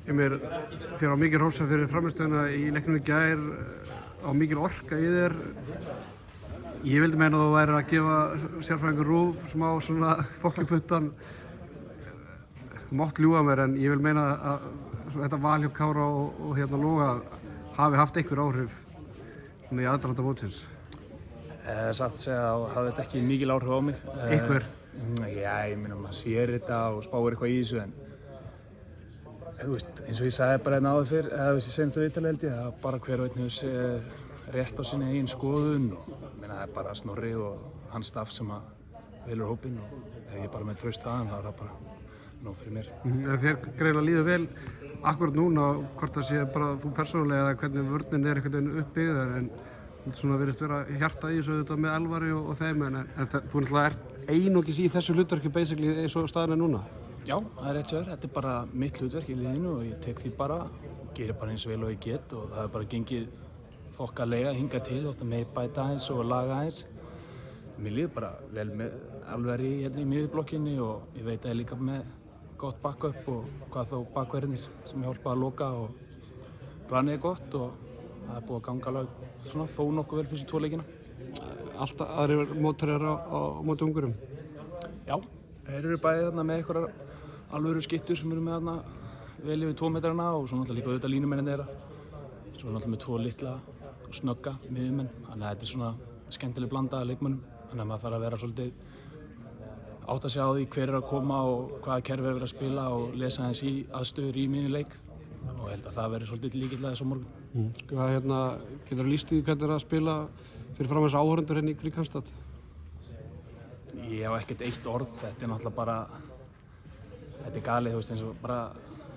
Emir, þér á mikið hrósa fyrir frammistöðuna í leiknum í gær, á mikil orka í þér. Ég vildi meina að þú værir að gefa sérfræðingur RÚV smá svona fokkjuputtan. Þú mátt ljúga mér en ég vil meina að þetta val hjá Kára og hérna Loga hafi haft einhver áhrif svona í aðdraganda mótsins. Satt að segja að hafði þetta ekki mikil áhrif á mig. Einhver? Já, ég meina maður sér þetta og spáir eitthvað í þessu en þú veist, eins og ég sagði bara hérna áður fyrr, eða þessi seinasta viðtali held ég, að bara hver og einn hefur rétt á sinni eigin skoðun og meina það er bara Snorri og hans staff sem að velur hópinn og ef ég er bara með traust þaðan þá er það bara nóg fyrir mér. Þér greinilega líður vel akkurat núna, hvort það sé bara þú persónulega eða hvernig vörnin er einhvern veginn uppbyggð en svona virðist vera hjarta í þessu auðvitað með Elvari og þeim en þú náttúrulega ert einungis í þessu hlutverki basically eins og staðan er núna. Já, það er rétt sér. Þetta er bara mitt hlutverk í liðinu og ég tek því bara, gerir bara eins vel og ég get og það er bara gengið þokkalega hingað til og það með bæta aðeins og laga aðeins. Mér líður bara vel með Elvari hérna í miðjublokkinni og ég veit að ég er líka með gott backup og hvað þá bakverðinir sem ég hjálpa að loka og planið er gott og það er búið að ganga alveg svona þó nokkuð vel fyrir þessu tvo leikina. Alltaf aðrir mótherjar á móti ungurum? Já, þeir eru bæði þarna með einhverjar alvöru skyttur sem eru með þarna vel yfir 2 metrana og svo náttúrulega líka auðvitað línumennir þeirra. Svo náttúrulega með 2 litla og snögga miðjumenn, þannig að þetta er svona skemmtileg blanda af leikmönnum. Þannig að maður þarf að vera svolítið átta sig á því hver er að koma og hvaða kerfi er verið að spila og lesa aðeins í aðstöður í miðjuleik og ég held að það verði svolítið líkilega þess á morgun. Geturðu lýst því hvernig er að spila fyrir fram þessu áhorfendur hérna í Kríkharstad? Ég hef ekkert eitt orð, þetta er náttúrulega bara, þetta er galið, þú veist, eins og bara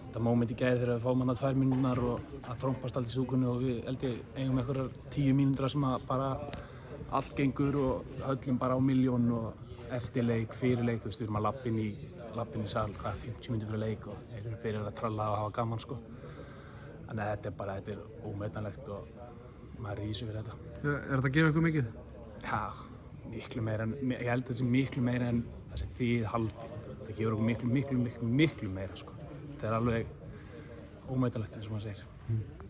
þetta moment í gær þegar við fáum hana 2 mínútur og að trompast allt í súkunni og við held ég eigum einhverjar 10 mínútur sem að bara allt gengur og höllum bara á milljón og eftir leik, fyrir leik, þú veist, við erum að lappin í sal, 50 mínútur fyrir leik og þeir eru byrjað að tralla og hafa gaman, sko. Þannig að þetta er ómetanlegt og maður rís yfir þetta. Er þetta að gefa ykkur mikið? Já, miklu meira en, ég held að það sé miklu meira en það sem þið haldið. Það gefur okkur miklu meira, sko. Þetta er alveg ómetanlegt eins og maður segir.